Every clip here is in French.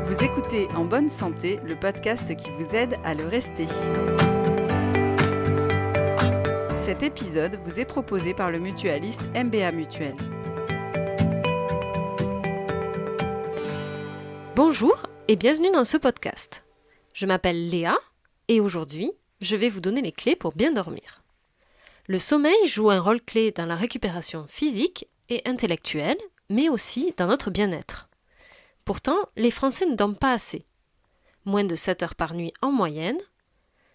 Vous écoutez En bonne santé, le podcast qui vous aide à le rester. Cet épisode vous est proposé par le mutualiste MBA Mutuel. Bonjour et bienvenue dans ce podcast. Je m'appelle Léa et aujourd'hui, je vais vous donner les clés pour bien dormir. Le sommeil joue un rôle clé dans la récupération physique et intellectuelle, mais aussi dans notre bien-être. Pourtant, les Français ne dorment pas assez. Moins de 7 heures par nuit en moyenne,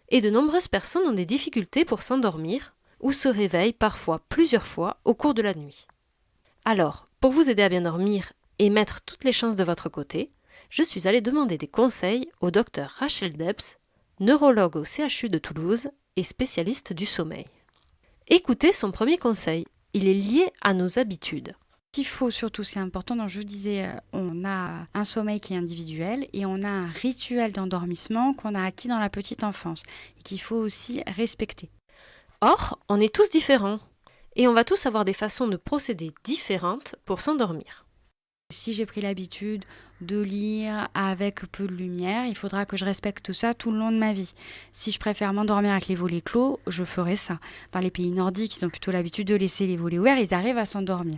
et de nombreuses personnes ont des difficultés pour s'endormir ou se réveillent parfois plusieurs fois au cours de la nuit. Alors, pour vous aider à bien dormir et mettre toutes les chances de votre côté, je suis allée demander des conseils au docteur Rachel Debs, neurologue au CHU de Toulouse et spécialiste du sommeil. Écoutez son premier conseil, il est lié à nos habitudes. Ce qu'il faut surtout, c'est important, donc je vous disais, on a un sommeil qui est individuel et on a un rituel d'endormissement qu'on a acquis dans la petite enfance et qu'il faut aussi respecter. Or, on est tous différents et on va tous avoir des façons de procéder différentes pour s'endormir. Si j'ai pris l'habitude de lire avec peu de lumière, il faudra que je respecte ça tout le long de ma vie. Si je préfère m'endormir avec les volets clos, je ferai ça. Dans les pays nordiques, ils ont plutôt l'habitude de laisser les volets ouverts, ils arrivent à s'endormir.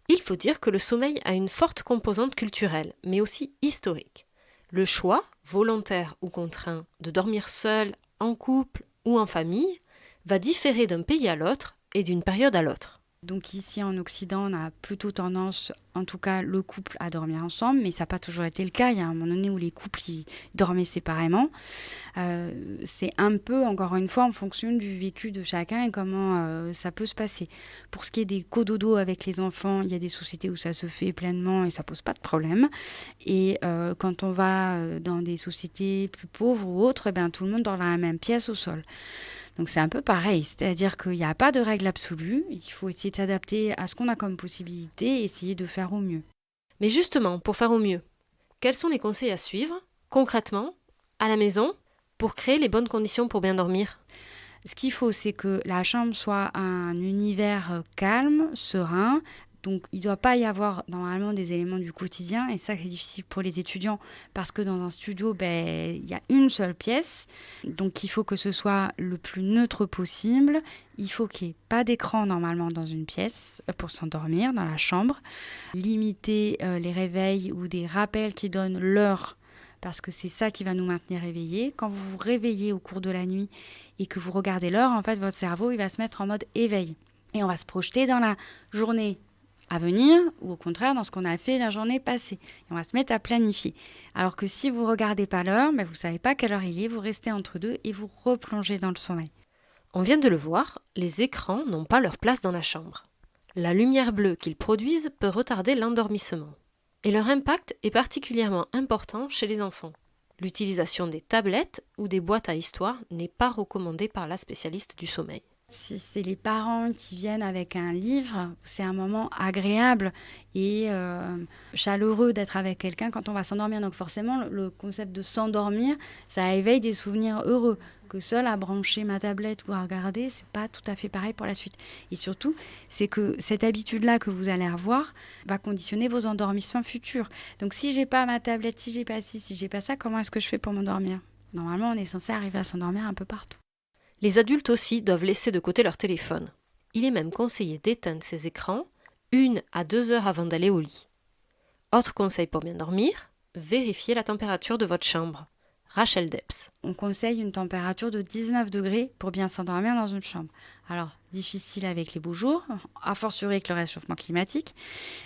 Il faut dire que le sommeil a une forte composante culturelle, mais aussi historique. Le choix, volontaire ou contraint, de dormir seul, en couple ou en famille, va différer d'un pays à l'autre et d'une période à l'autre. Donc ici en Occident, on a plutôt tendance, en tout cas le couple, à dormir ensemble, mais ça n'a pas toujours été le cas. Il y a un moment donné où les couples ils dormaient séparément. C'est un peu, encore une fois, en fonction du vécu de chacun et comment ça peut se passer. Pour ce qui est des cododos avec les enfants, il y a des sociétés où ça se fait pleinement et ça pose pas de problème. Et quand on va dans des sociétés plus pauvres ou autres, tout le monde dort dans la même pièce au sol. Donc c'est un peu pareil, c'est-à-dire qu'il n'y a pas de règle absolue, il faut essayer de s'adapter à ce qu'on a comme possibilité et essayer de faire au mieux. Mais justement, pour faire au mieux, quels sont les conseils à suivre, concrètement, à la maison, pour créer les bonnes conditions pour bien dormir ? Ce qu'il faut, c'est que la chambre soit un univers calme, serein. Donc, il ne doit pas y avoir normalement des éléments du quotidien. Et ça, c'est difficile pour les étudiants parce que dans un studio, il y a une seule pièce. Donc, il faut que ce soit le plus neutre possible. Il faut qu'il n'y ait pas d'écran normalement dans une pièce pour s'endormir, dans la chambre. Limiter les réveils ou des rappels qui donnent l'heure parce que c'est ça qui va nous maintenir éveillés. Quand vous vous réveillez au cours de la nuit et que vous regardez l'heure, en fait, votre cerveau il va se mettre en mode éveil. Et on va se projeter dans la journée à venir ou au contraire dans ce qu'on a fait la journée passée. Et on va se mettre à planifier. Alors que si vous ne regardez pas l'heure, vous ne savez pas quelle heure il est, vous restez entre deux et vous replongez dans le sommeil. On vient de le voir, les écrans n'ont pas leur place dans la chambre. La lumière bleue qu'ils produisent peut retarder l'endormissement. Et leur impact est particulièrement important chez les enfants. L'utilisation des tablettes ou des boîtes à histoire n'est pas recommandée par la spécialiste du sommeil. Si c'est les parents qui viennent avec un livre, c'est un moment agréable et chaleureux d'être avec quelqu'un quand on va s'endormir. Donc forcément, le concept de s'endormir, ça éveille des souvenirs heureux. Que seul à brancher ma tablette ou à regarder, c'est pas tout à fait pareil pour la suite. Et surtout, c'est que cette habitude-là que vous allez avoir va conditionner vos endormissements futurs. Donc si j'ai pas ma tablette, si j'ai pas ci, si j'ai pas ça, comment est-ce que je fais pour m'endormir ? Normalement, on est censé arriver à s'endormir un peu partout. Les adultes aussi doivent laisser de côté leur téléphone. Il est même conseillé d'éteindre ces écrans 1 à 2 heures avant d'aller au lit. Autre conseil pour bien dormir, vérifiez la température de votre chambre. Rachel Debs. On conseille une température de 19 degrés pour bien s'endormir dans une chambre. Alors, difficile avec les beaux jours, a fortiori avec le réchauffement climatique,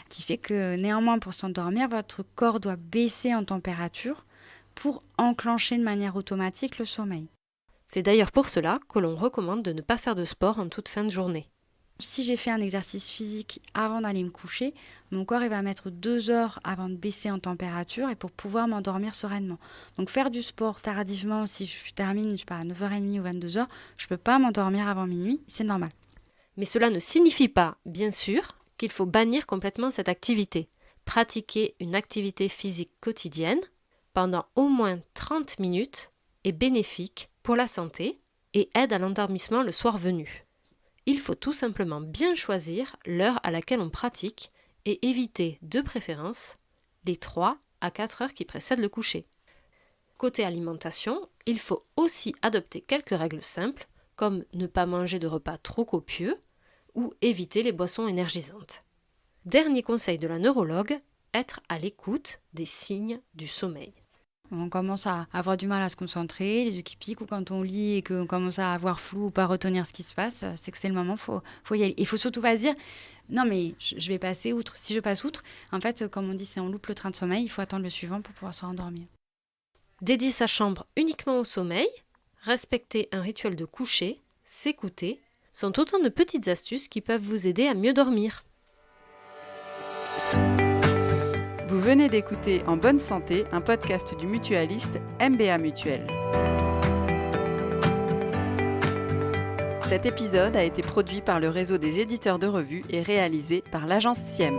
qui fait que néanmoins pour s'endormir, votre corps doit baisser en température pour enclencher de manière automatique le sommeil. C'est d'ailleurs pour cela que l'on recommande de ne pas faire de sport en toute fin de journée. Si j'ai fait un exercice physique avant d'aller me coucher, mon corps il va mettre 2 heures avant de baisser en température et pour pouvoir m'endormir sereinement. Donc faire du sport tardivement, si je termine à 9h30 ou 22h, je ne peux pas m'endormir avant minuit, c'est normal. Mais cela ne signifie pas, bien sûr, qu'il faut bannir complètement cette activité. Pratiquer une activité physique quotidienne pendant au moins 30 minutes est bénéfique pour la santé et aide à l'endormissement le soir venu. Il faut tout simplement bien choisir l'heure à laquelle on pratique et éviter de préférence les 3 à 4 heures qui précèdent le coucher. Côté alimentation, il faut aussi adopter quelques règles simples, comme ne pas manger de repas trop copieux ou éviter les boissons énergisantes. Dernier conseil de la neurologue, être à l'écoute des signes du sommeil. On commence à avoir du mal à se concentrer, les yeux qui piquent, ou quand on lit et qu'on commence à avoir flou ou pas retenir ce qui se passe, c'est que c'est le moment, faut y aller. Il faut surtout pas se dire, non mais je vais passer outre. Si je passe outre, en fait, comme on dit, c'est on loupe le train de sommeil, il faut attendre le suivant pour pouvoir se rendormir. Dédier sa chambre uniquement au sommeil, respecter un rituel de coucher, s'écouter, sont autant de petites astuces qui peuvent vous aider à mieux dormir. Vous venez d'écouter En bonne santé, un podcast du mutualiste MBA Mutuel. Cet épisode a été produit par le réseau des éditeurs de revues et réalisé par l'agence SIEM.